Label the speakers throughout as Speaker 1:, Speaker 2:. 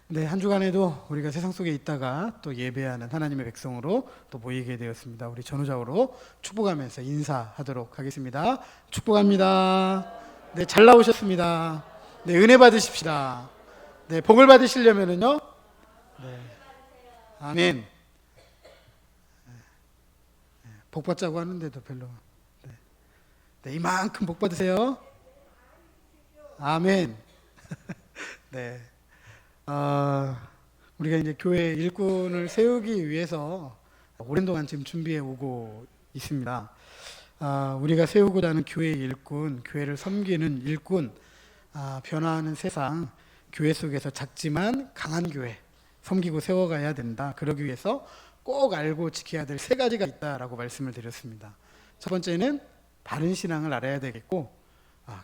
Speaker 1: 네, 한 주간에도 우리가 세상 속에 있다가 또 예배하는 하나님의 백성으로 또 모이게 되었습니다. 우리 전후적으로 축복하면서 인사하도록 하겠습니다. 축복합니다. 네, 잘 나오셨습니다. 네, 은혜 받으십시다. 네, 복을 받으시려면은요. 네, 아멘. 복 받자고 하는데도 별로. 네, 네, 이만큼 복 받으세요. 아멘. 네. 우리가 이제 교회 일꾼을 세우기 위해서 오랜 동안 지금 준비해 오고 있습니다. 우리가 세우고자 하는 교회 일꾼, 교회를 섬기는 일꾼, 변화하는 세상, 교회 속에서 작지만 강한 교회, 섬기고 세워가야 된다. 그러기 위해서 꼭 알고 지켜야 될 세 가지가 있다라고 말씀을 드렸습니다. 첫 번째는 바른 신앙을 알아야 되겠고,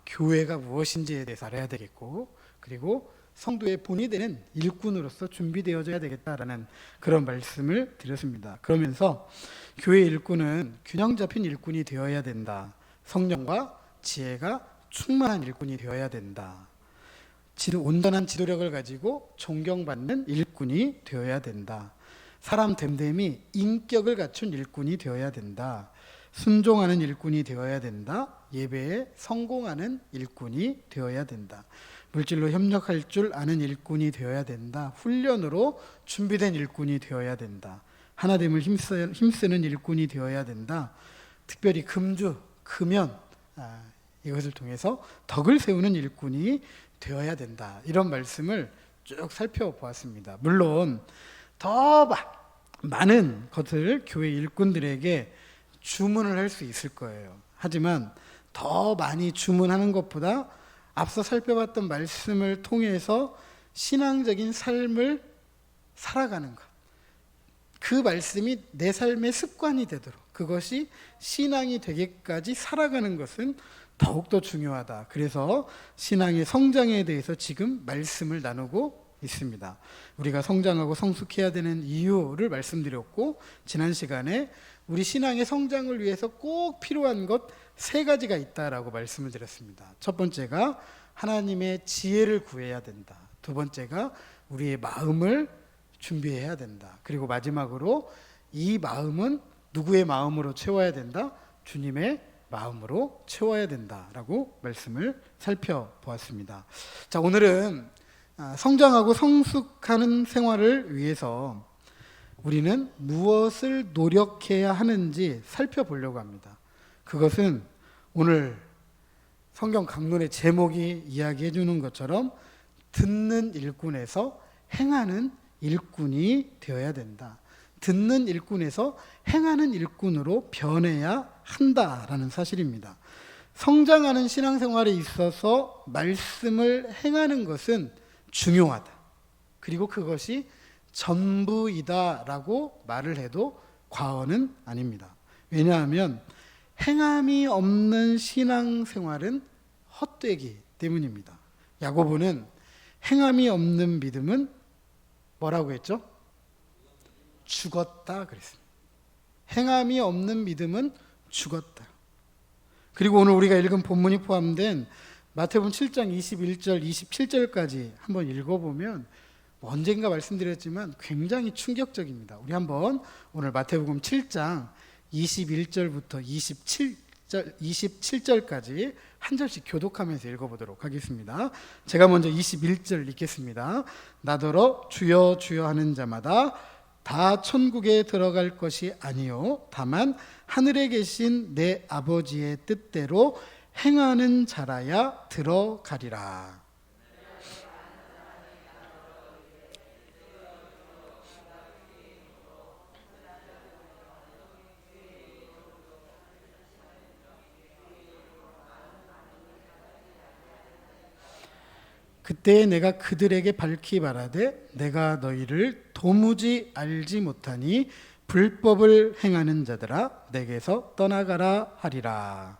Speaker 1: 교회가 무엇인지에 대해서 알아야 되겠고, 그리고 성도의 본이 되는 일꾼으로서 준비되어져야 되겠다라는 그런 말씀을 드렸습니다. 그러면서 교회 일꾼은 균형 잡힌 일꾼이 되어야 된다. 성령과 지혜가 충만한 일꾼이 되어야 된다. 온전한 지도력을 가지고 존경받는 일꾼이 되어야 된다. 사람 됨됨이 인격을 갖춘 일꾼이 되어야 된다. 순종하는 일꾼이 되어야 된다. 예배에 성공하는 일꾼이 되어야 된다. 물질로 협력할 줄 아는 일꾼이 되어야 된다. 훈련으로 준비된 일꾼이 되어야 된다. 하나됨을 힘쓰는 일꾼이 되어야 된다. 특별히 금주, 금연, 이것을 통해서 덕을 세우는 일꾼이 되어야 된다. 이런 말씀을 쭉 살펴보았습니다. 물론 더 많은 것을 교회 일꾼들에게 주문을 할 수 있을 거예요. 하지만 더 많이 주문하는 것보다 앞서 살펴봤던 말씀을 통해서 신앙적인 삶을 살아가는 것, 그 말씀이 내 삶의 습관이 되도록, 그것이 신앙이 되기까지 살아가는 것은 더욱더 중요하다. 그래서 신앙의 성장에 대해서 지금 말씀을 나누고 있습니다. 우리가 성장하고 성숙해야 되는 이유를 말씀드렸고, 지난 시간에 우리 신앙의 성장을 위해서 꼭 필요한 것 세 가지가 있다라고 말씀을 드렸습니다. 첫 번째가 하나님의 지혜를 구해야 된다. 두 번째가 우리의 마음을 준비해야 된다. 그리고 마지막으로 이 마음은 누구의 마음으로 채워야 된다? 주님의 마음으로 채워야 된다라고 말씀을 살펴보았습니다. 자, 오늘은 성장하고 성숙하는 생활을 위해서 우리는 무엇을 노력해야 하는지 살펴보려고 합니다. 그것은 오늘 성경 강론의 제목이 이야기해 주는 것처럼 듣는 일꾼에서 행하는 일꾼이 되어야 된다. 듣는 일꾼에서 행하는 일꾼으로 변해야 한다라는 사실입니다. 성장하는 신앙생활에 있어서 말씀을 행하는 것은 중요하다. 그리고 그것이 전부이다라고 말을 해도 과언은 아닙니다. 왜냐하면 행함이 없는 신앙생활은 헛되기 때문입니다. 야고보는 행함이 없는 믿음은 뭐라고 했죠? 죽었다 그랬습니다. 행함이 없는 믿음은 죽었다. 그리고 오늘 우리가 읽은 본문이 포함된 마태복음 7장 21절 27절까지 한번 읽어보면 언젠가 말씀드렸지만 굉장히 충격적입니다. 우리 한번 오늘 마태복음 7장 21절부터 27절까지 한 절씩 교독하면서 읽어보도록 하겠습니다. 제가 먼저 21절 읽겠습니다. 나더러 주여 주여 하는 자마다 다 천국에 들어갈 것이 아니요 다만 하늘에 계신 내 아버지의 뜻대로 행하는 자라야 들어가리라. 그때 내가 그들에게 밝히 말하되 내가 너희를 도무지 알지 못하니 불법을 행하는 자들아 내게서 떠나가라 하리라.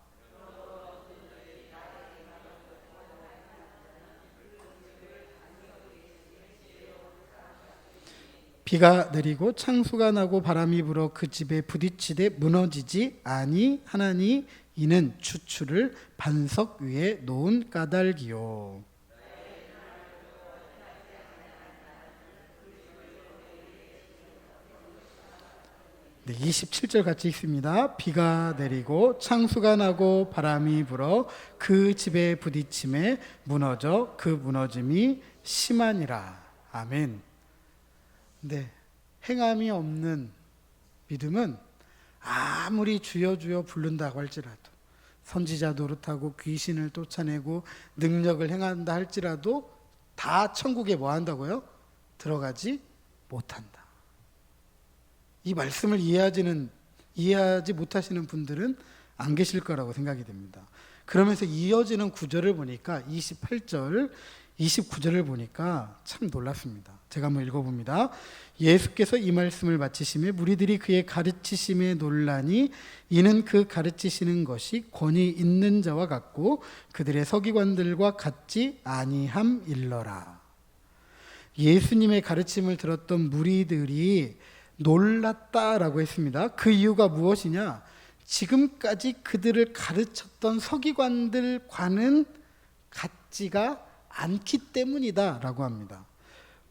Speaker 1: 비가 내리고 창수가 나고 바람이 불어 그 집에 부딪히되 무너지지 아니하나니 이는 추추를 반석 위에 놓은 까닭이요. 네, 27절 같이 읽습니다. 비가 내리고 창수가 나고 바람이 불어 그 집에 부딪힘에 무너져 그 무너짐이 심하니라. 아멘. 네, 행함이 없는 믿음은 아무리 주여 주여 부른다고 할지라도, 선지자 노릇하고 귀신을 쫓아내고 능력을 행한다 할지라도 다 천국에 뭐 한다고요? 들어가지 못한다. 이 말씀을 이해하지 못하시는 분들은 안 계실 거라고 생각이 됩니다. 그러면서 이어지는 구절을 보니까 28절, 29절을 보니까 참 놀랐습니다. 제가 한번 읽어봅니다. 예수께서 이 말씀을 마치시며 무리들이 그의 가르치심에 놀라니 이는 그 가르치시는 것이 권위 있는 자와 같고 그들의 서기관들과 같지 아니함일러라. 예수님의 가르침을 들었던 무리들이 놀랐다라고 했습니다. 그 이유가 무엇이냐? 지금까지 그들을 가르쳤던 서기관들과는 같지가 않기 때문이다라고 합니다.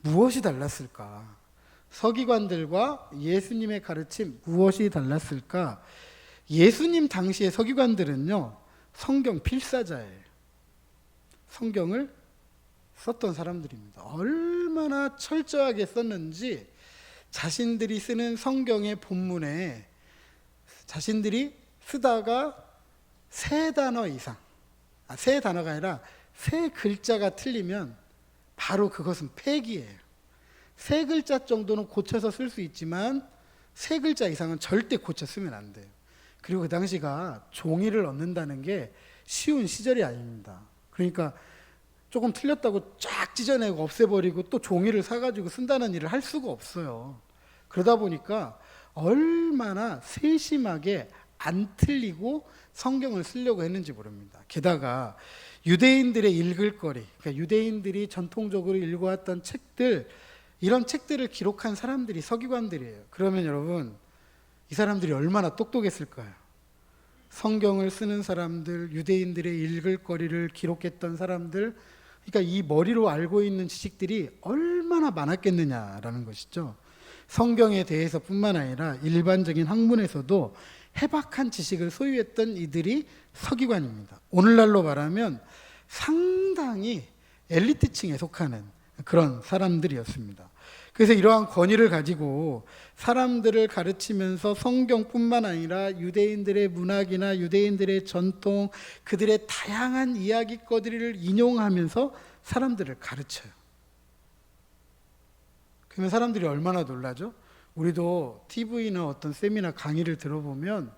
Speaker 1: 무엇이 달랐을까? 서기관들과 예수님의 가르침 무엇이 달랐을까? 예수님 당시의 서기관들은요, 성경 필사자예요. 성경을 썼던 사람들입니다. 얼마나 철저하게 썼는지 자신들이 쓰는 성경의 본문에 자신들이 쓰다가 세 단어가 아니라 세 글자가 틀리면 바로 그것은 폐기예요. 세 글자 정도는 고쳐서 쓸 수 있지만 세 글자 이상은 절대 고쳐 쓰면 안 돼요. 그리고 그 당시가 종이를 얻는다는 게 쉬운 시절이 아닙니다. 그러니까 조금 틀렸다고 쫙 찢어내고 없애버리고 또 종이를 사가지고 쓴다는 일을 할 수가 없어요. 그러다 보니까 얼마나 세심하게 안 틀리고 성경을 쓰려고 했는지 모릅니다. 게다가 유대인들의 읽을 거리, 그러니까 유대인들이 전통적으로 읽어왔던 책들, 이런 책들을 기록한 사람들이 서기관들이에요. 그러면 여러분, 이 사람들이 얼마나 똑똑했을까요? 성경을 쓰는 사람들, 유대인들의 읽을 거리를 기록했던 사람들, 그러니까 이 머리로 알고 있는 지식들이 얼마나 많았겠느냐라는 것이죠. 성경에 대해서뿐만 아니라 일반적인 학문에서도 해박한 지식을 소유했던 이들이 서기관입니다. 오늘날로 말하면 상당히 엘리트층에 속하는 그런 사람들이었습니다. 그래서 이러한 권위를 가지고 사람들을 가르치면서 성경뿐만 아니라 유대인들의 문학이나 유대인들의 전통, 그들의 다양한 이야기거리를 인용하면서 사람들을 가르쳐요. 그러면 사람들이 얼마나 놀라죠? 우리도 TV나 어떤 세미나 강의를 들어보면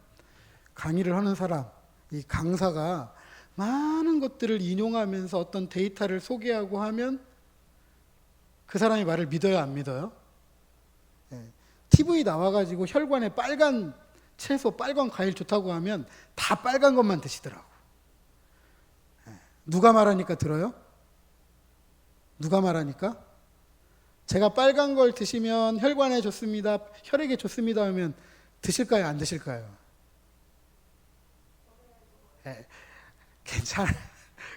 Speaker 1: 강의를 하는 사람, 이 강사가 많은 것들을 인용하면서 어떤 데이터를 소개하고 하면 그 사람이 말을 믿어요, 안 믿어요? TV 나와가지고 혈관에 빨간 채소, 빨간 과일 좋다고 하면 다 빨간 것만 드시더라고. 누가 말하니까 들어요? 누가 말하니까? 제가 빨간 걸 드시면 혈관에 좋습니다, 혈액에 좋습니다 하면 드실까요, 안 드실까요? 괜찮아요.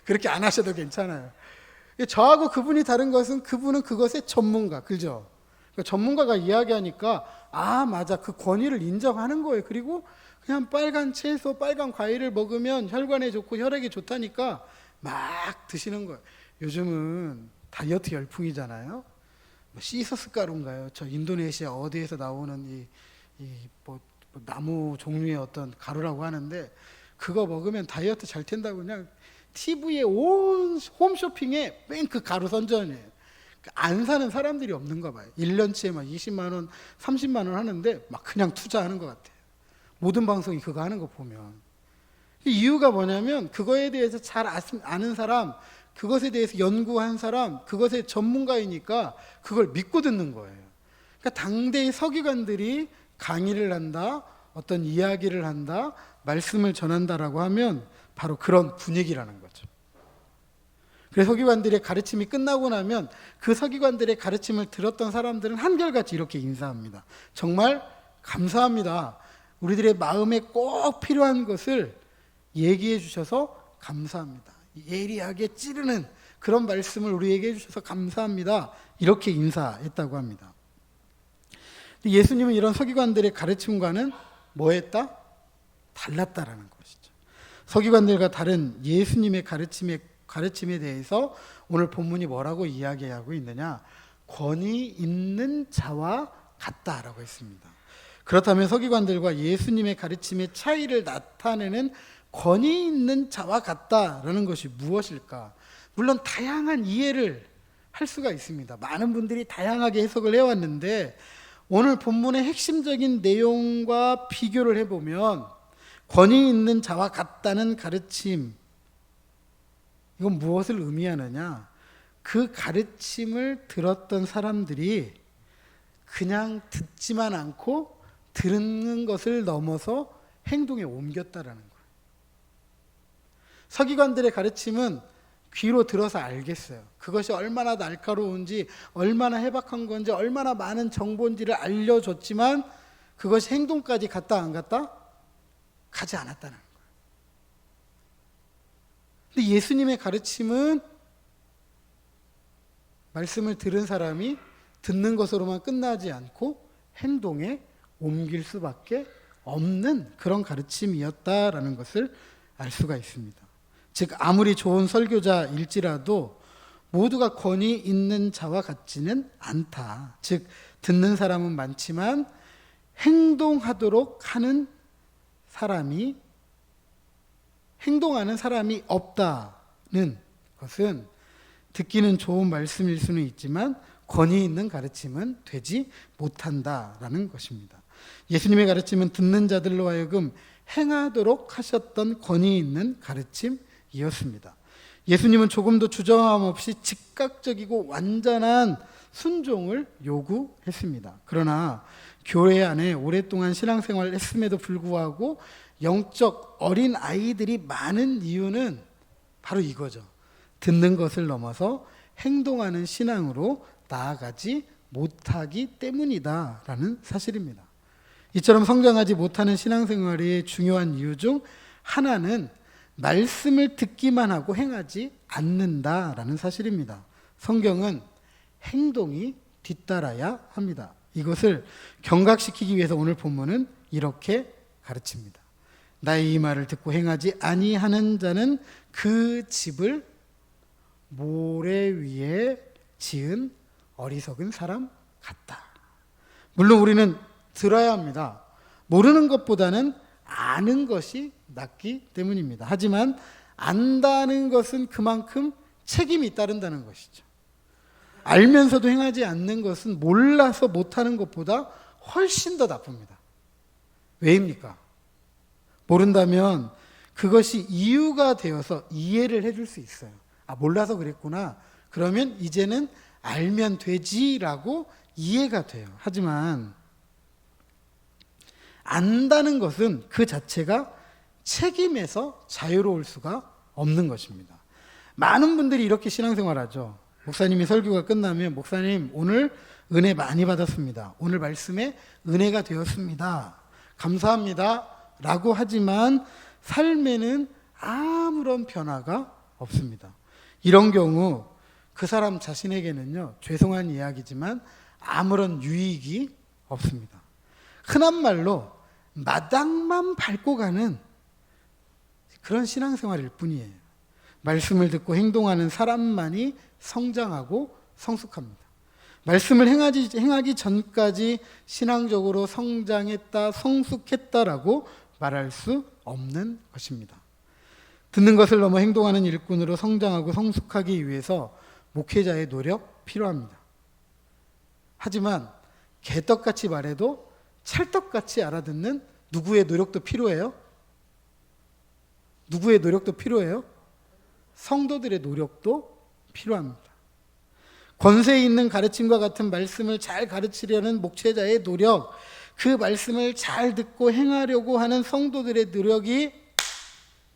Speaker 1: 그렇게 안 하셔도 괜찮아요. 저하고 그분이 다른 것은 그분은 그것의 전문가, 그죠? 전문가가 이야기하니까 아 맞아, 그 권위를 인정하는 거예요. 그리고 그냥 빨간 채소, 빨간 과일을 먹으면 혈관에 좋고 혈액에 좋다니까 막 드시는 거예요. 요즘은 다이어트 열풍이잖아요. 시서스 가루인가요? 저 인도네시아 어디에서 나오는 뭐 나무 종류의 어떤 가루라고 하는데 그거 먹으면 다이어트 잘 된다고 그냥 TV에 온 홈쇼핑에 맨 그 가루 선전이에요. 안 사는 사람들이 없는가 봐요. 1년치에 막 20만 원, 30만 원 하는데 막 그냥 투자하는 것 같아요. 모든 방송이 그거 하는 거 보면. 이유가 뭐냐면 그거에 대해서 잘 아는 사람, 그것에 대해서 연구한 사람, 그것의 전문가이니까 그걸 믿고 듣는 거예요. 그러니까 당대의 서기관들이 강의를 한다, 어떤 이야기를 한다, 말씀을 전한다라고 하면 바로 그런 분위기라는 거죠. 그래서 서기관들의 가르침이 끝나고 나면 그 서기관들의 가르침을 들었던 사람들은 한결같이 이렇게 인사합니다. 정말 감사합니다. 우리들의 마음에 꼭 필요한 것을 얘기해 주셔서 감사합니다. 예리하게 찌르는 그런 말씀을 우리에게 해주셔서 감사합니다. 이렇게 인사했다고 합니다. 예수님은 이런 서기관들의 가르침과는 뭐 했다? 달랐다라는 것이죠. 서기관들과 다른 예수님의 가르침에 대해서 오늘 본문이 뭐라고 이야기하고 있느냐? 권위 있는 자와 같다라고 했습니다. 그렇다면 서기관들과 예수님의 가르침의 차이를 나타내는 권위 있는 자와 같다라는 것이 무엇일까? 물론 다양한 이해를 할 수가 있습니다. 많은 분들이 다양하게 해석을 해왔는데 오늘 본문의 핵심적인 내용과 비교를 해보면 권위 있는 자와 같다는 가르침, 이건 무엇을 의미하느냐? 그 가르침을 들었던 사람들이 그냥 듣지만 않고 듣는 것을 넘어서 행동에 옮겼다라는 거예요. 서기관들의 가르침은 귀로 들어서 알겠어요. 그것이 얼마나 날카로운지, 얼마나 해박한 건지, 얼마나 많은 정보인지를 알려줬지만 그것이 행동까지 갔다 안 갔다? 가지 않았다는 거예요. 근데 예수님의 가르침은 말씀을 들은 사람이 듣는 것으로만 끝나지 않고 행동에 옮길 수밖에 없는 그런 가르침이었다라는 것을 알 수가 있습니다. 즉 아무리 좋은 설교자일지라도 모두가 권위 있는 자와 같지는 않다. 즉 듣는 사람은 많지만 행동하는 사람이 없다는 것은 듣기는 좋은 말씀일 수는 있지만 권위 있는 가르침은 되지 못한다라는 것입니다. 예수님의 가르침은 듣는 자들로 하여금 행하도록 하셨던 권위 있는 가르침이었습니다. 예수님은 조금도 주저함 없이 즉각적이고 완전한 순종을 요구했습니다. 그러나 교회 안에 오랫동안 신앙생활을 했음에도 불구하고 영적 어린 아이들이 많은 이유는 바로 이거죠. 듣는 것을 넘어서 행동하는 신앙으로 나아가지 못하기 때문이다라는 사실입니다. 이처럼 성장하지 못하는 신앙생활의 중요한 이유 중 하나는 말씀을 듣기만 하고 행하지 않는다라는 사실입니다. 성경은 행동이 뒤따라야 합니다. 이것을 경각시키기 위해서 오늘 본문은 이렇게 가르칩니다. 나의 이 말을 듣고 행하지 아니하는 자는 그 집을 모래 위에 지은 어리석은 사람 같다. 물론 우리는 들어야 합니다. 모르는 것보다는 아는 것이 낫기 때문입니다. 하지만 안다는 것은 그만큼 책임이 따른다는 것이죠. 알면서도 행하지 않는 것은 몰라서 못하는 것보다 훨씬 더 나쁩니다. 왜입니까? 모른다면 그것이 이유가 되어서 이해를 해줄 수 있어요. 아, 몰라서 그랬구나. 그러면 이제는 알면 되지라고 이해가 돼요. 하지만 안다는 것은 그 자체가 책임에서 자유로울 수가 없는 것입니다. 많은 분들이 이렇게 신앙생활하죠. 목사님이 설교가 끝나면 목사님 오늘 은혜 많이 받았습니다. 오늘 말씀에 은혜가 되었습니다. 감사합니다. 라고 하지만 삶에는 아무런 변화가 없습니다. 이런 경우 그 사람 자신에게는요, 죄송한 이야기지만 아무런 유익이 없습니다. 흔한 말로 마당만 밟고 가는 그런 신앙생활일 뿐이에요. 말씀을 듣고 행동하는 사람만이 성장하고 성숙합니다. 말씀을 행하기 전까지 신앙적으로 성장했다, 성숙했다라고 말할 수 없는 것입니다. 듣는 것을 넘어 행동하는 일꾼으로 성장하고 성숙하기 위해서 목회자의 노력 필요합니다. 하지만 개떡같이 말해도 찰떡같이 알아듣는 누구의 노력도 필요해요? 누구의 노력도 필요해요? 성도들의 노력도 필요합니다. 권세 있는 가르침과 같은 말씀을 잘 가르치려는 목회자의 노력, 그 말씀을 잘 듣고 행하려고 하는 성도들의 노력이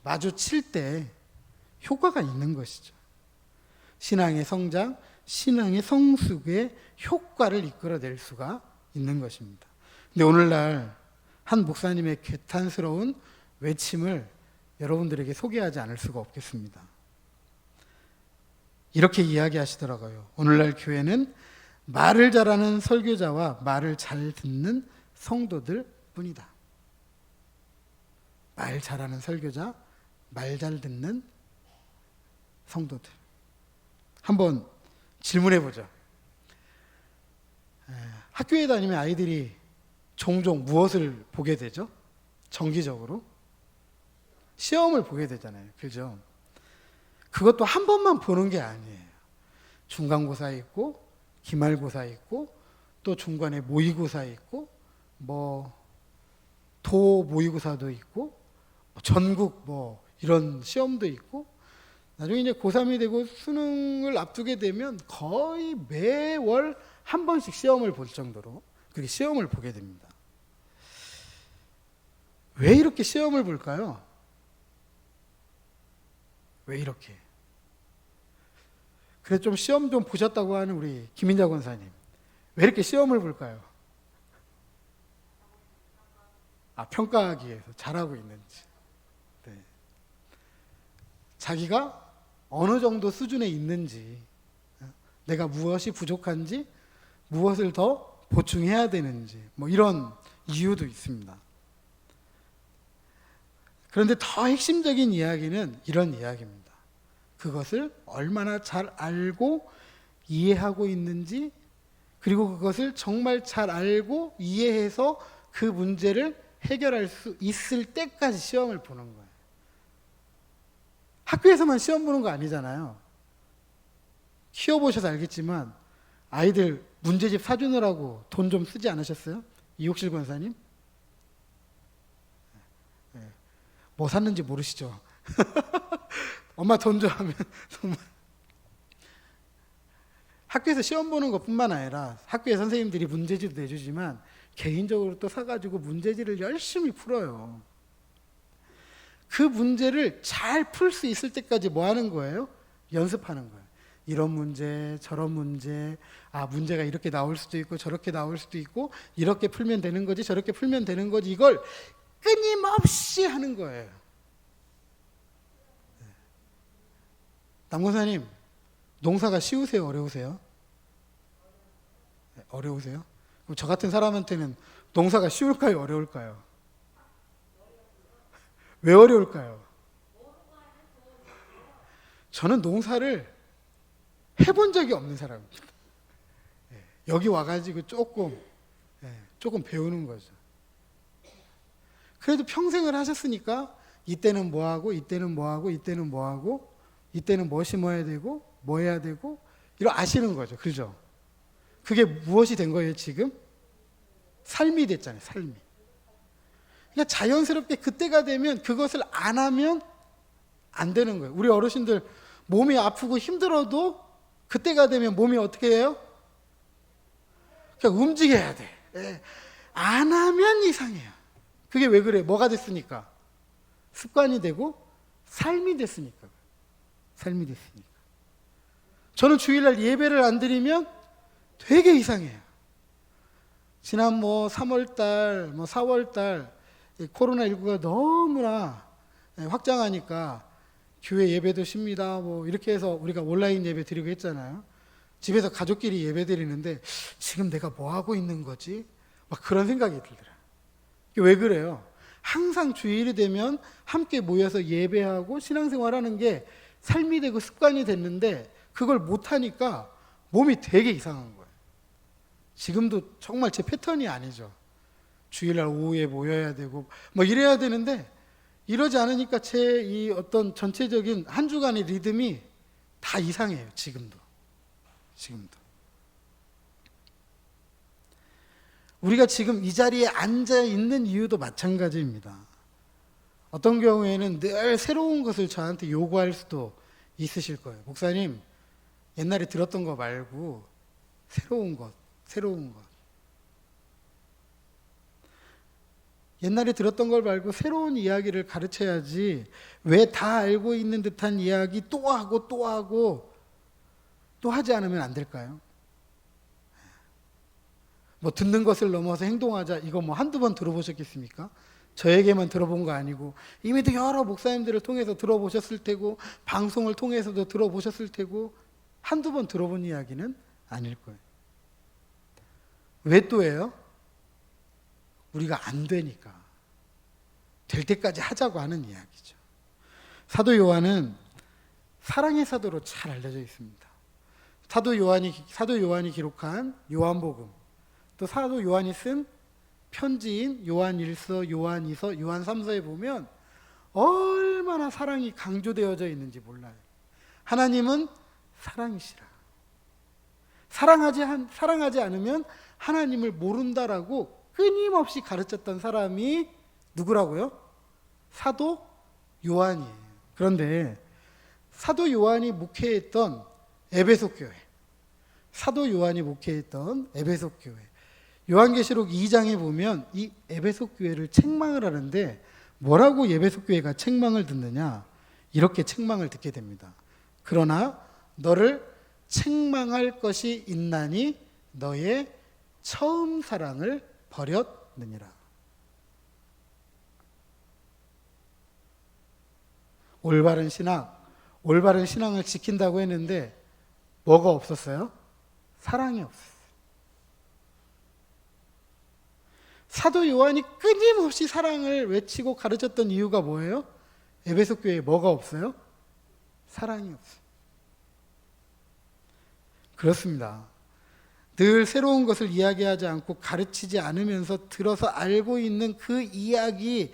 Speaker 1: 마주칠 때 효과가 있는 것이죠. 신앙의 성장, 신앙의 성숙의 효과를 이끌어낼 수가 있는 것입니다. 근데 오늘날 한 목사님의 괴탄스러운 외침을 여러분들에게 소개하지 않을 수가 없겠습니다. 이렇게 이야기하시더라고요. 오늘날 교회는 말을 잘하는 설교자와 말을 잘 듣는 성도들 뿐이다. 말 잘하는 설교자, 말 잘 듣는 성도들. 한번 질문해 보죠. 학교에 다니면 아이들이 종종 무엇을 보게 되죠? 정기적으로 시험을 보게 되잖아요. 그죠? 그것도 한 번만 보는 게 아니에요. 중간고사 있고 기말고사 있고 또 중간에 모의고사 있고 도 모의고사도 있고 전국 이런 시험도 있고 나중에 이제 고3이 되고 수능을 앞두게 되면 거의 매월 한 번씩 시험을 볼 정도로 그렇게 시험을 보게 됩니다. 왜 이렇게 시험을 볼까요? 왜 이렇게? 그래서 좀 시험 좀 보셨다고 하는 우리 김인자 권사님, 왜 이렇게 시험을 볼까요? 평가하기 위해서 잘하고 있는지. 네. 자기가 어느 정도 수준에 있는지, 내가 무엇이 부족한지, 무엇을 더 보충해야 되는지, 이런 이유도 있습니다. 그런데 더 핵심적인 이야기는 이런 이야기입니다. 그것을 얼마나 잘 알고 이해하고 있는지, 그리고 그것을 정말 잘 알고 이해해서 그 문제를 해결할 수 있을 때까지 시험을 보는 거예요. 학교에서만 시험 보는 거 아니잖아요. 키워보셔서 알겠지만 아이들 문제집 사주느라고 돈 좀 쓰지 않으셨어요? 이옥실 권사님? 뭐 샀는지 모르시죠? 엄마 돈 줘 하면 정말 학교에서 시험 보는 것뿐만 아니라 학교에 선생님들이 문제지도 내주지만 개인적으로 또 사가지고 문제지를 열심히 풀어요. 그 문제를 잘 풀 수 있을 때까지 뭐 하는 거예요? 연습하는 거예요. 이런 문제, 저런 문제, 문제가 이렇게 나올 수도 있고 저렇게 나올 수도 있고 이렇게 풀면 되는 거지 저렇게 풀면 되는 거지, 이걸 끊임없이 하는 거예요. 남권사님, 농사가 쉬우세요? 어려우세요? 어려우세요? 그럼 저 같은 사람한테는 농사가 쉬울까요? 어려울까요? 왜 어려울까요? 저는 농사를 해본 적이 없는 사람입니다. 여기 와가지고 조금 배우는 거죠. 그래도 평생을 하셨으니까 이때는 뭐하고 이때는 뭐하고 이때는 뭐하고 이때는 뭐 심어야 되고 뭐 해야 되고 이런 아시는 거죠. 그죠? 그게 무엇이 된 거예요 지금? 삶이 됐잖아요. 삶이. 그러니까 자연스럽게 그때가 되면 그것을 안 하면 안 되는 거예요. 우리 어르신들 몸이 아프고 힘들어도 그때가 되면 몸이 어떻게 해요? 그냥 움직여야 돼. 안 하면 이상해요. 그게 왜 그래요? 뭐가 됐으니까? 습관이 되고 삶이 됐으니까. 삶이 됐으니까. 저는 주일날 예배를 안 드리면 되게 이상해요. 지난 3월달, 4월달 코로나19가 너무나 확장하니까 교회 예배도 쉽니다. 이렇게 해서 우리가 온라인 예배 드리고 했잖아요. 집에서 가족끼리 예배 드리는데 지금 내가 뭐 하고 있는 거지? 그런 생각이 들더라고요. 왜 그래요? 항상 주일이 되면 함께 모여서 예배하고 신앙생활하는 게 삶이 되고 습관이 됐는데 그걸 못하니까 몸이 되게 이상한 거예요. 지금도 정말 제 패턴이 아니죠. 주일날 오후에 모여야 되고 이래야 되는데 이러지 않으니까 제 이 어떤 전체적인 한 주간의 리듬이 다 이상해요. 지금도. 우리가 지금 이 자리에 앉아 있는 이유도 마찬가지입니다. 어떤 경우에는 늘 새로운 것을 저한테 요구할 수도 있으실 거예요. 목사님, 옛날에 들었던 거 말고 새로운 것. 옛날에 들었던 걸 말고 새로운 이야기를 가르쳐야지 왜 다 알고 있는 듯한 이야기 또 하고 또 하지 않으면 안 될까요? 듣는 것을 넘어서 행동하자, 이거 한두 번 들어보셨겠습니까? 저에게만 들어본 거 아니고 이미도 여러 목사님들을 통해서 들어보셨을 테고 방송을 통해서도 들어보셨을 테고 한두 번 들어본 이야기는 아닐 거예요. 왜 또예요? 우리가 안 되니까. 될 때까지 하자고 하는 이야기죠. 사도 요한은 사랑의 사도로 잘 알려져 있습니다. 사도 요한이 기록한 요한복음, 또 사도 요한이 쓴 편지인 요한 1서, 요한 2서, 요한 3서에 보면 얼마나 사랑이 강조되어져 있는지 몰라요. 하나님은 사랑이시라. 사랑하지 않으면 하나님을 모른다라고 끊임없이 가르쳤던 사람이 누구라고요? 사도 요한이에요. 그런데 사도 요한이 목회했던 에베소 교회, 요한계시록 2장에 보면 이 에베소 교회를 책망을 하는데 뭐라고 에베소 교회가 책망을 듣느냐? 이렇게 책망을 듣게 됩니다. 그러나 너를 책망할 것이 있나니 너의 처음 사랑을 버렸느니라. 올바른 신앙을 지킨다고 했는데 뭐가 없었어요? 사랑이 없었어요. 사도 요한이 끊임없이 사랑을 외치고 가르쳤던 이유가 뭐예요? 에베소 교회에 뭐가 없어요? 사랑이 없어요. 그렇습니다. 늘 새로운 것을 이야기하지 않고 가르치지 않으면서 들어서 알고 있는 그 이야기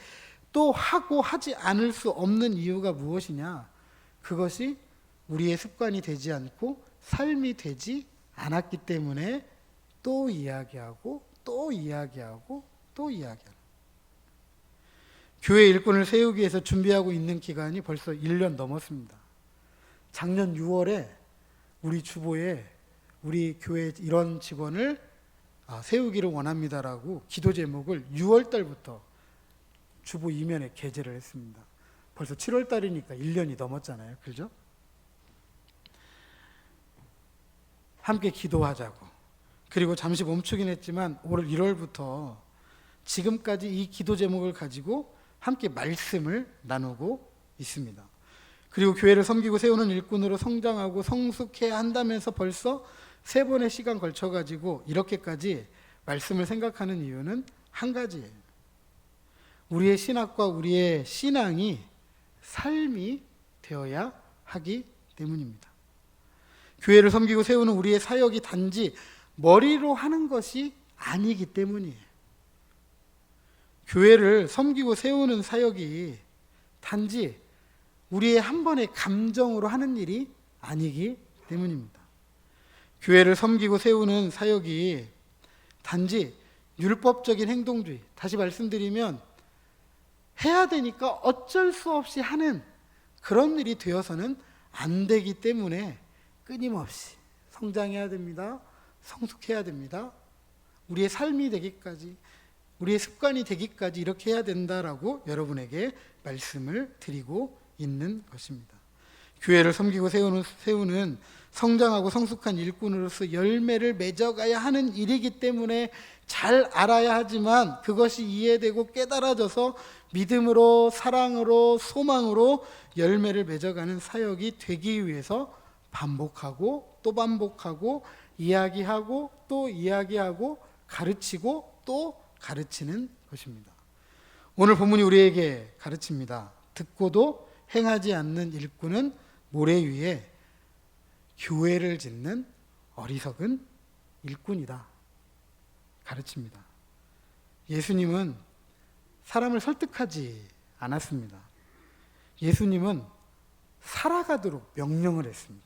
Speaker 1: 또 하고 하지 않을 수 없는 이유가 무엇이냐? 그것이 우리의 습관이 되지 않고 삶이 되지 않았기 때문에 또 이야기하고 또 이야기하고 또 이야기하는. 교회 일꾼을 세우기 위해서 준비하고 있는 기간이 벌써 1년 넘었습니다. 작년 6월에 우리 주보에 우리 교회 이런 직원을 세우기를 원합니다라고 기도 제목을 6월 달부터 주보 이면에 게재를 했습니다. 벌써 7월 달이니까 1년이 넘었잖아요. 그죠? 함께 기도하자고. 그리고 잠시 멈추긴 했지만 올 1월부터 지금까지 이 기도 제목을 가지고 함께 말씀을 나누고 있습니다. 그리고 교회를 섬기고 세우는 일꾼으로 성장하고 성숙해야 한다면서 벌써 3번의 시간 걸쳐가지고 이렇게까지 말씀을 생각하는 이유는 한 가지예요. 우리의 신학과 우리의 신앙이 삶이 되어야 하기 때문입니다. 교회를 섬기고 세우는 우리의 사역이 단지 머리로 하는 것이 아니기 때문이에요. 교회를 섬기고 세우는 사역이 단지 우리의 한 번의 감정으로 하는 일이 아니기 때문입니다. 교회를 섬기고 세우는 사역이 단지 율법적인 행동주의, 다시 말씀드리면 해야 되니까 어쩔 수 없이 하는 그런 일이 되어서는 안 되기 때문에 끊임없이 성장해야 됩니다. 성숙해야 됩니다. 우리의 삶이 되기까지, 우리의 습관이 되기까지 이렇게 해야 된다라고 여러분에게 말씀을 드리고 있는 것입니다. 교회를 섬기고 세우는 성장하고 성숙한 일꾼으로서 열매를 맺어가야 하는 일이기 때문에 잘 알아야 하지만 그것이 이해되고 깨달아져서 믿음으로, 사랑으로, 소망으로 열매를 맺어가는 사역이 되기 위해서 반복하고 또 반복하고 이야기하고 또 이야기하고 가르치고 또 가르치는 것입니다. 오늘 본문이 우리에게 가르칩니다. 듣고도 행하지 않는 일꾼은 모래 위에 교회를 짓는 어리석은 일꾼이다. 가르칩니다. 예수님은 사람을 설득하지 않았습니다. 예수님은 살아가도록 명령을 했습니다.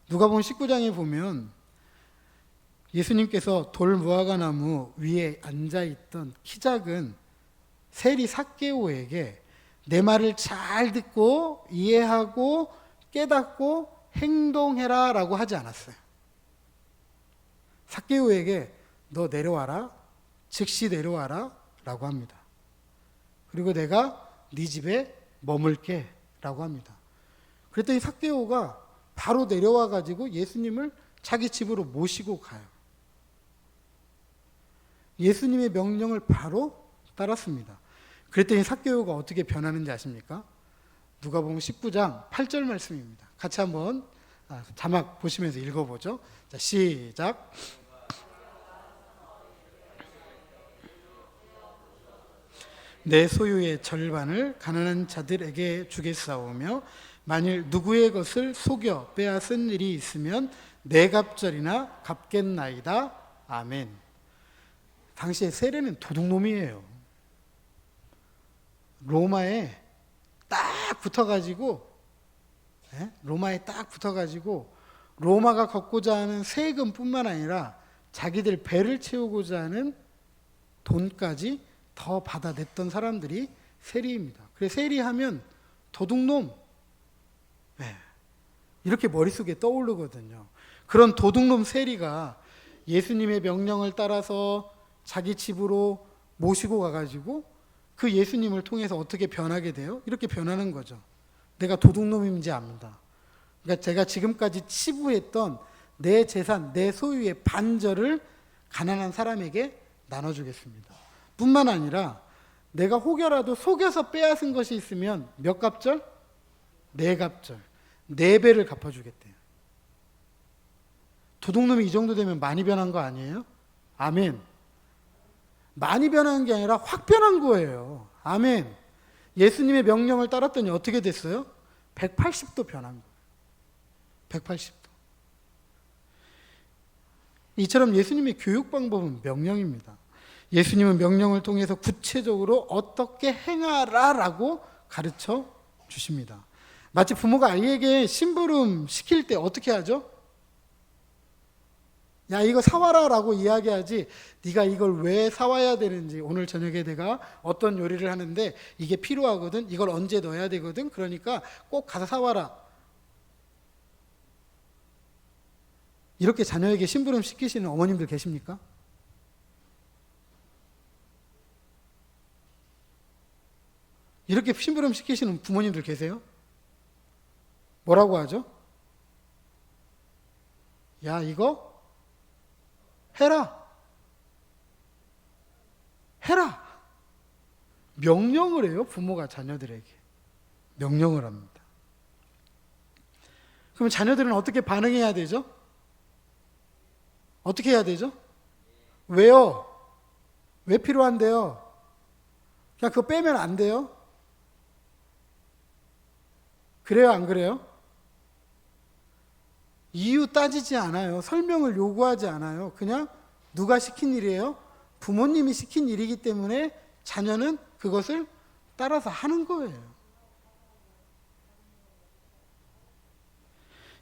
Speaker 1: 누가복음 19장에 보면 예수님께서 돌무화과나무 위에 앉아있던 키 작은 세리 삭개오에게 내 말을 잘 듣고 이해하고 깨닫고 행동해라 라고 하지 않았어요. 삭개오에게 너 내려와라, 즉시 내려와라 라고 합니다. 그리고 내가 네 집에 머물게 라고 합니다. 그랬더니 삭개오가 바로 내려와 가지고 예수님을 자기 집으로 모시고 가요. 예수님의 명령을 바로 따랐습니다. 그랬더니 삭개오가 어떻게 변하는지 아십니까? 누가복음 19장 8절 말씀입니다. 같이 한번 자막 보시면서 읽어보죠. 자, 시작. 내 소유의 절반을 가난한 자들에게 주겠사오며 만일 누구의 것을 속여 빼앗은 일이 있으면 내 갑절이나 갚겠나이다. 아멘. 당시에 세례는 도둑놈이에요. 로마에 딱 붙어가지고 로마가 걷고자 하는 세금뿐만 아니라 자기들 배를 채우고자 하는 돈까지 더 받아냈던 사람들이 세리입니다. 그래서 세리하면 도둑놈, 이렇게 머릿속에 떠오르거든요. 그런 도둑놈 세리가 예수님의 명령을 따라서 자기 집으로 모시고 가가지고 그 예수님을 통해서 어떻게 변하게 돼요? 이렇게 변하는 거죠. 내가 도둑놈인지 압니다. 그러니까 제가 지금까지 치부했던 내 재산, 내 소유의 반절을 가난한 사람에게 나눠주겠습니다. 뿐만 아니라 내가 혹여라도 속여서 빼앗은 것이 있으면 몇 갑절? 네 갑절. 4배를 갚아주겠대요. 도둑놈이 이 정도 되면 많이 변한 거 아니에요? 아멘. 많이 변한 게 아니라 확 변한 거예요. 아멘. 예수님의 명령을 따랐더니 어떻게 됐어요? 180도 변한 거예요. 180도. 이처럼 예수님의 교육 방법은 명령입니다. 예수님은 명령을 통해서 구체적으로 어떻게 행하라라고 가르쳐 주십니다. 마치 부모가 아이에게 심부름 시킬 때 어떻게 하죠? 야, 이거 사와라 라고 이야기하지, 네가 이걸 왜 사와야 되는지, 오늘 저녁에 내가 어떤 요리를 하는데 이게 필요하거든, 이걸 언제 넣어야 되거든, 그러니까 꼭 가서 사와라. 이렇게 자녀에게 심부름 시키시는 어머님들 계십니까? 이렇게 심부름 시키시는 부모님들 계세요? 뭐라고 하죠? 야, 이거 해라. 해라. 명령을 해요, 부모가 자녀들에게. 명령을 합니다. 그럼 자녀들은 어떻게 반응해야 되죠? 어떻게 해야 되죠? 왜요? 왜 필요한데요? 그냥 그거 빼면 안 돼요? 그래요, 안 그래요? 이유 따지지 않아요. 설명을 요구하지 않아요. 그냥 누가 시킨 일이에요? 부모님이 시킨 일이기 때문에 자녀는 그것을 따라서 하는 거예요.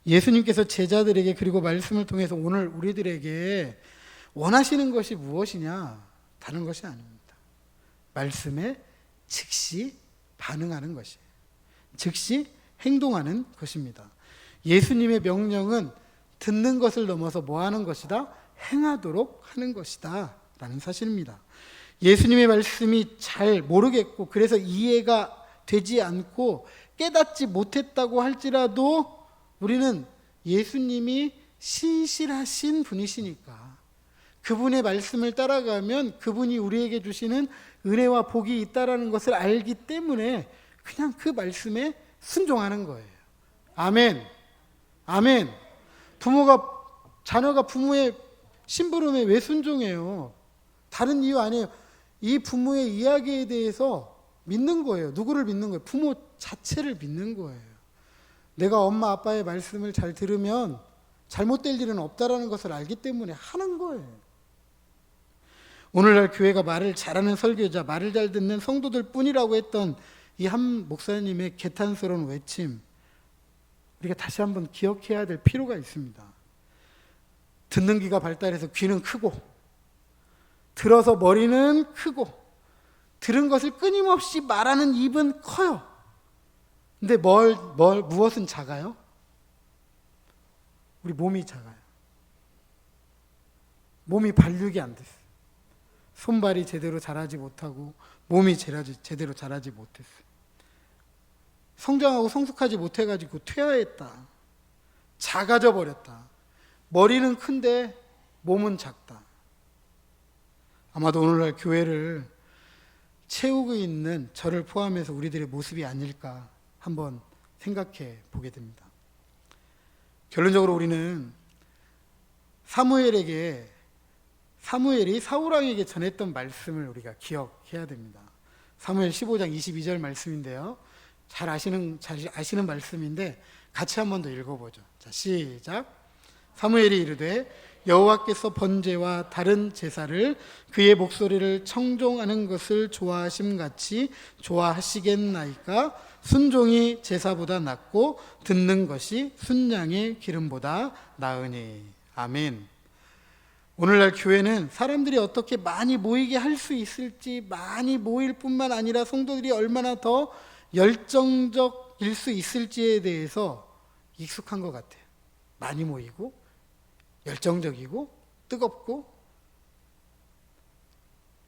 Speaker 1: 예수님께서 제자들에게 그리고 말씀을 통해서 오늘 우리들에게 원하시는 것이 무엇이냐? 다른 것이 아닙니다. 말씀에 즉시 반응하는 것이에요. 즉시 행동하는 것입니다. 예수님의 명령은 듣는 것을 넘어서 뭐 하는 것이다? 행하도록 하는 것이다 라는 사실입니다. 예수님의 말씀이 잘 모르겠고 그래서 이해가 되지 않고 깨닫지 못했다고 할지라도 우리는 예수님이 신실하신 분이시니까 그분의 말씀을 따라가면 그분이 우리에게 주시는 은혜와 복이 있다라는 것을 알기 때문에 그냥 그 말씀에 순종하는 거예요. 아멘. 아멘. 자녀가 부모의 심부름에 왜 순종해요? 다른 이유 아니에요. 이 부모의 이야기에 대해서 믿는 거예요. 누구를 믿는 거예요? 부모 자체를 믿는 거예요. 내가 엄마 아빠의 말씀을 잘 들으면 잘못될 일은 없다라는 것을 알기 때문에 하는 거예요. 오늘날 교회가 말을 잘하는 설교자, 말을 잘 듣는 성도들 뿐이라고 했던 이 한 목사님의 개탄스러운 외침, 우리가 다시 한번 기억해야 될 필요가 있습니다. 듣는 귀가 발달해서 귀는 크고 들어서 머리는 크고 들은 것을 끊임없이 말하는 입은 커요. 근데 무엇은 작아요? 우리 몸이 작아요. 몸이 발육이 안 됐어요. 손발이 제대로 자라지 못하고 몸이 제대로 자라지 못했어요. 성장하고 성숙하지 못해가지고 퇴화했다. 작아져 버렸다. 머리는 큰데 몸은 작다. 아마도 오늘날 교회를 채우고 있는 저를 포함해서 우리들의 모습이 아닐까 한번 생각해 보게 됩니다. 결론적으로 우리는 사무엘이 사울왕에게 전했던 말씀을 우리가 기억해야 됩니다. 사무엘 15장 22절 말씀인데요. 잘 아시는 말씀인데 같이 한 번 더 읽어보죠. 자, 시작. 사무엘이 이르되 여호와께서 번제와 다른 제사를 그의 목소리를 청종하는 것을 좋아하심같이 좋아하시겠나이까? 순종이 제사보다 낫고 듣는 것이 순양의 기름보다 나으니. 아멘. 오늘날 교회는 사람들이 어떻게 많이 모이게 할 수 있을지, 많이 모일 뿐만 아니라 성도들이 얼마나 더 열정적일 수 있을지에 대해서 익숙한 것 같아요. 많이 모이고 열정적이고 뜨겁고.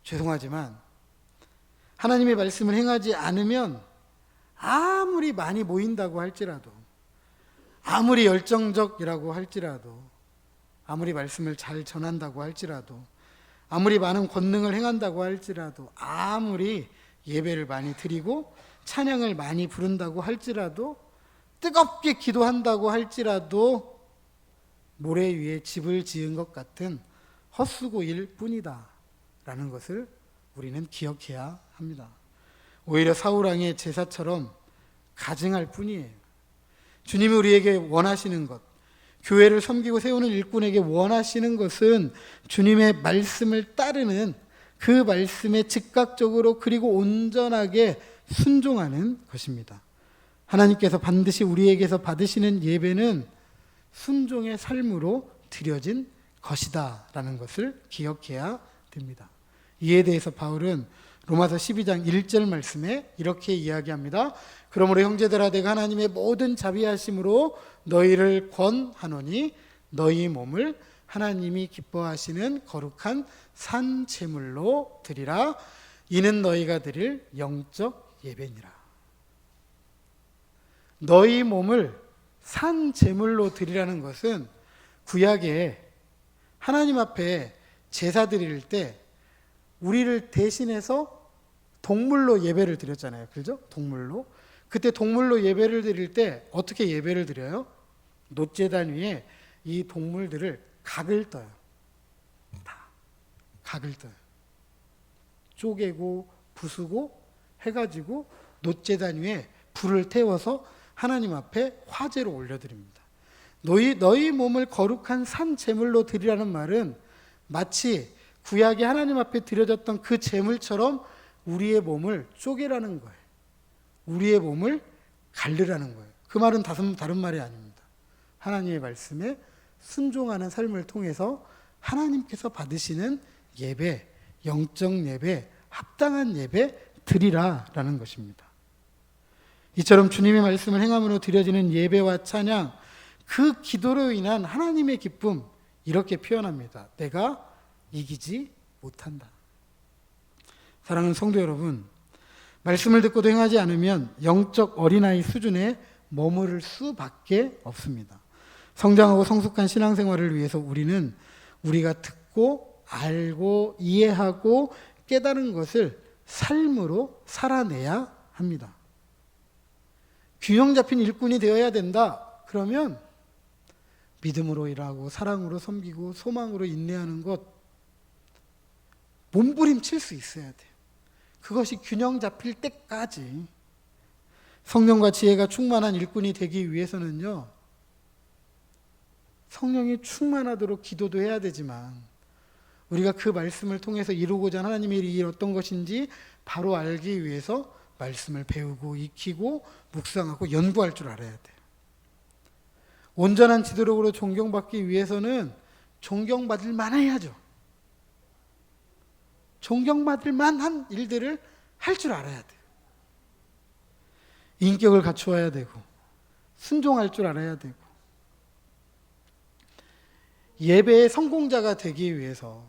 Speaker 1: 죄송하지만 하나님의 말씀을 행하지 않으면 아무리 많이 모인다고 할지라도, 아무리 열정적이라고 할지라도, 아무리 말씀을 잘 전한다고 할지라도, 아무리 많은 권능을 행한다고 할지라도, 아무리 예배를 많이 드리고 찬양을 많이 부른다고 할지라도, 뜨겁게 기도한다고 할지라도 모래 위에 집을 지은 것 같은 헛수고일 뿐이다 라는 것을 우리는 기억해야 합니다. 오히려 사울왕의 제사처럼 가증할 뿐이에요. 주님이 우리에게 원하시는 것, 교회를 섬기고 세우는 일꾼에게 원하시는 것은 주님의 말씀을 따르는, 그 말씀에 즉각적으로 그리고 온전하게 순종하는 것입니다. 하나님께서 반드시 우리에게서 받으시는 예배는 순종의 삶으로 드려진 것이다 라는 것을 기억해야 됩니다. 이에 대해서 바울은 로마서 12장 1절 말씀에 이렇게 이야기합니다. 그러므로 형제들아, 내가 하나님의 모든 자비하심으로 너희를 권하노니 너희 몸을 하나님이 기뻐하시는 거룩한 산 제물로 드리라. 이는 너희가 드릴 영적 예배니라. 너희 몸을 산 제물로 드리라는 것은 구약에 하나님 앞에 제사 드릴 때 우리를 대신해서 동물로 예배를 드렸잖아요. 그죠? 동물로. 그때 동물로 예배를 드릴 때 어떻게 예배를 드려요? 놋제단 위에 이 동물들을 각을 떠요. 다 각을 떠요. 쪼개고 부수고 해가지고 놋제단 위에 불을 태워서 하나님 앞에 화제로 올려드립니다. 너희 몸을 거룩한 산 제물로 드리라는 말은 마치 구약에 하나님 앞에 드려졌던 그 제물처럼 우리의 몸을 쪼개라는 거예요. 우리의 몸을 갈르라는 거예요. 그 말은 다른 말이 아닙니다. 하나님의 말씀에 순종하는 삶을 통해서 하나님께서 받으시는 예배, 영적 예배, 합당한 예배 드리라라는 것입니다. 이처럼 주님의 말씀을 행함으로 드려지는 예배와 찬양, 그 기도로 인한 하나님의 기쁨, 이렇게 표현합니다. 내가 이기지 못한다. 사랑하는 성도 여러분, 말씀을 듣고도 행하지 않으면 영적 어린아이 수준에 머무를 수밖에 없습니다. 성장하고 성숙한 신앙생활을 위해서 우리는 우리가 듣고 알고 이해하고 깨달은 것을 삶으로 살아내야 합니다. 균형 잡힌 일꾼이 되어야 된다. 그러면 믿음으로 일하고 사랑으로 섬기고 소망으로 인내하는 것 몸부림칠 수 있어야 돼요. 그것이 균형 잡힐 때까지 성령과 지혜가 충만한 일꾼이 되기 위해서는요, 성령이 충만하도록 기도도 해야 되지만 우리가 그 말씀을 통해서 이루고자 하는 하나님의 일이 어떤 것인지 바로 알기 위해서 말씀을 배우고 익히고 묵상하고 연구할 줄 알아야 돼요. 온전한 지도력으로 존경받기 위해서는 존경받을 만해야죠. 존경받을 만한 일들을 할 줄 알아야 돼요. 인격을 갖추어야 되고 순종할 줄 알아야 되고 예배의 성공자가 되기 위해서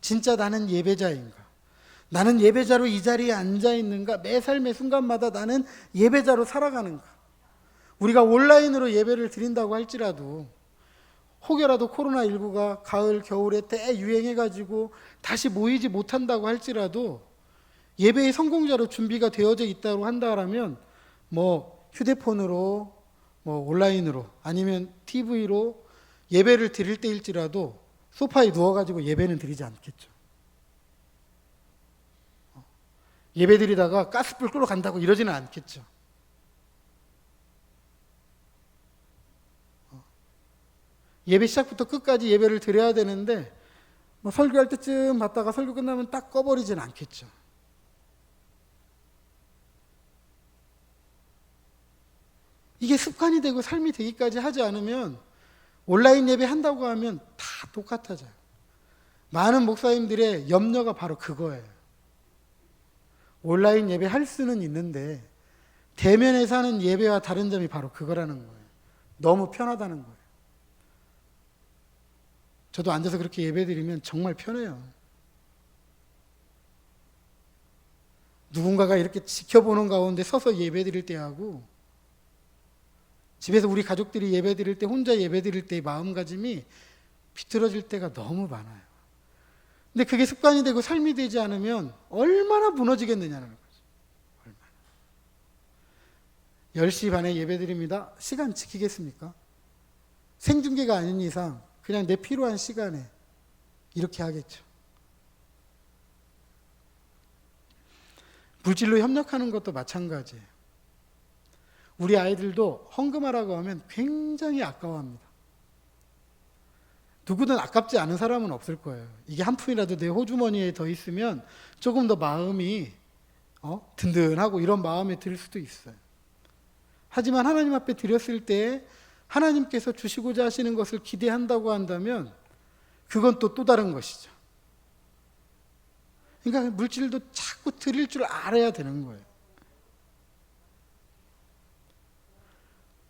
Speaker 1: 진짜 나는 예배자인가? 나는 예배자로 이 자리에 앉아 있는가? 매 삶의 순간마다 나는 예배자로 살아가는가? 우리가 온라인으로 예배를 드린다고 할지라도 혹여라도 코로나19가 가을, 겨울에 대유행해가지고 다시 모이지 못한다고 할지라도 예배의 성공자로 준비가 되어져 있다고 한다면 휴대폰으로 온라인으로 아니면 TV로 예배를 드릴 때일지라도 소파에 누워가지고 예배는 드리지 않겠죠. 예배 드리다가 가스불 끄러 간다고 이러지는 않겠죠. 예배 시작부터 끝까지 예배를 드려야 되는데 뭐 설교할 때쯤 봤다가 설교 끝나면 딱 꺼버리진 않겠죠. 이게 습관이 되고 삶이 되기까지 하지 않으면 온라인 예배 한다고 하면 다 똑같아져요. 많은 목사님들의 염려가 바로 그거예요. 온라인 예배 할 수는 있는데 대면에서 하는 예배와 다른 점이 바로 그거라는 거예요. 너무 편하다는 거예요. 저도 앉아서 그렇게 예배 드리면 정말 편해요. 누군가가 이렇게 지켜보는 가운데 서서 예배 드릴 때하고 집에서 우리 가족들이 예배 드릴 때, 혼자 예배 드릴 때의 마음가짐이 비틀어질 때가 너무 많아요. 근데 그게 습관이 되고 삶이 되지 않으면 얼마나 무너지겠느냐는 거죠. 얼마나. 10시 반에 예배 드립니다. 시간 지키겠습니까? 생중계가 아닌 이상 그냥 내 필요한 시간에 이렇게 하겠죠. 물질로 협력하는 것도 마찬가지예요. 우리 아이들도 헌금하라고 하면 굉장히 아까워합니다. 누구든 아깝지 않은 사람은 없을 거예요. 이게 한 푼이라도 내 호주머니에 더 있으면 조금 더 마음이 든든하고 이런 마음이 들 수도 있어요. 하지만 하나님 앞에 드렸을 때 하나님께서 주시고자 하시는 것을 기대한다고 한다면 그건 또 다른 것이죠. 그러니까 물질도 자꾸 드릴 줄 알아야 되는 거예요.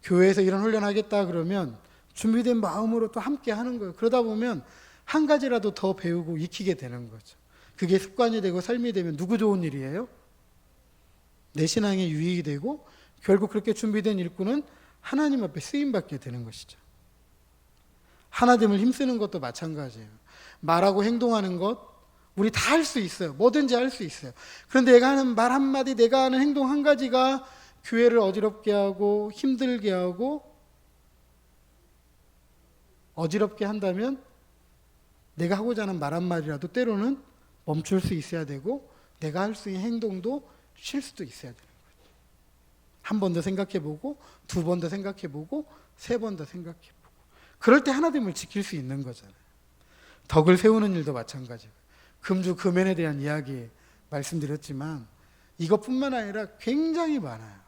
Speaker 1: 교회에서 이런 훈련하겠다 그러면 준비된 마음으로 또 함께 하는 거예요. 그러다 보면 한 가지라도 더 배우고 익히게 되는 거죠. 그게 습관이 되고 삶이 되면 누구 좋은 일이에요? 내 신앙에 유익이 되고 결국 그렇게 준비된 일꾼은 하나님 앞에 쓰임받게 되는 것이죠. 하나됨을 힘쓰는 것도 마찬가지예요. 말하고 행동하는 것 우리 다 할 수 있어요. 뭐든지 할 수 있어요. 그런데 내가 하는 말 한마디, 내가 하는 행동 한 가지가 교회를 어지럽게 하고 힘들게 하고 어지럽게 한다면 내가 하고자 하는 말 한마디라도 때로는 멈출 수 있어야 되고 내가 할 수 있는 행동도 쉴 수도 있어야 되는 거죠. 한 번 더 생각해보고 두 번 더 생각해보고 세 번 더 생각해보고 그럴 때 하나됨을 지킬 수 있는 거잖아요. 덕을 세우는 일도 마찬가지고 금주 금연에 대한 이야기 말씀드렸지만 이것뿐만 아니라 굉장히 많아요.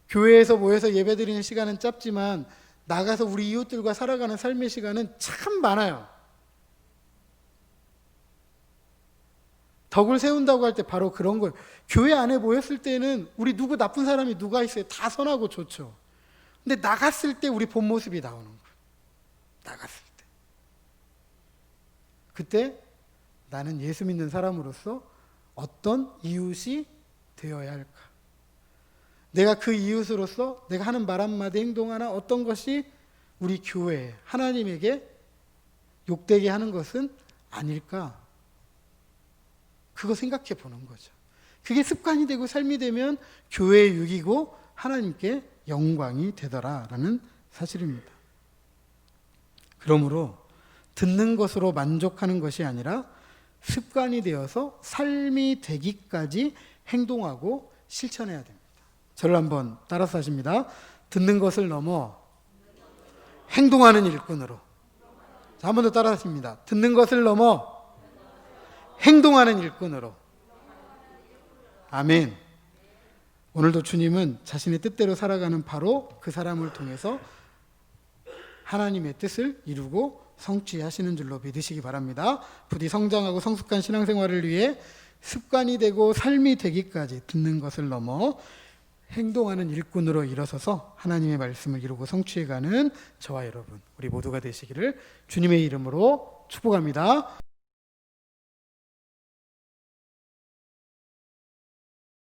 Speaker 1: 교회에서 모여서 예배드리는 시간은 짧지만 나가서 우리 이웃들과 살아가는 삶의 시간은 참 많아요. 덕을 세운다고 할 때 바로 그런 거예요. 교회 안에 모였을 때는 우리 누구 나쁜 사람이 누가 있어요? 다 선하고 좋죠. 근데 나갔을 때 우리 본 모습이 나오는 거예요. 나갔을 때. 그때 나는 예수 믿는 사람으로서 어떤 이웃이 되어야 할까? 내가 그 이웃으로서 내가 하는 말 한마디 행동 하나 어떤 것이 우리 교회 하나님에게 욕되게 하는 것은 아닐까? 그거 생각해 보는 거죠. 그게 습관이 되고 삶이 되면 교회의 유익이고 하나님께 영광이 되더라라는 사실입니다. 그러므로 듣는 것으로 만족하는 것이 아니라 습관이 되어서 삶이 되기까지 행동하고 실천해야 됩니다. 저를 한번 따라서 하십니다. 듣는 것을 넘어 행동하는 일꾼으로. 자, 한 번 더 따라 하십니다. 듣는 것을 넘어 행동하는 일꾼으로. 아멘. 오늘도 주님은 자신의 뜻대로 살아가는 바로 그 사람을 통해서 하나님의 뜻을 이루고 성취하시는 줄로 믿으시기 바랍니다. 부디 성장하고 성숙한 신앙생활을 위해 습관이 되고 삶이 되기까지 듣는 것을 넘어 행동하는 일꾼으로 일어서서 하나님의 말씀을 이루고 성취해가는 저와 여러분 우리 모두가 되시기를 주님의 이름으로 축복합니다.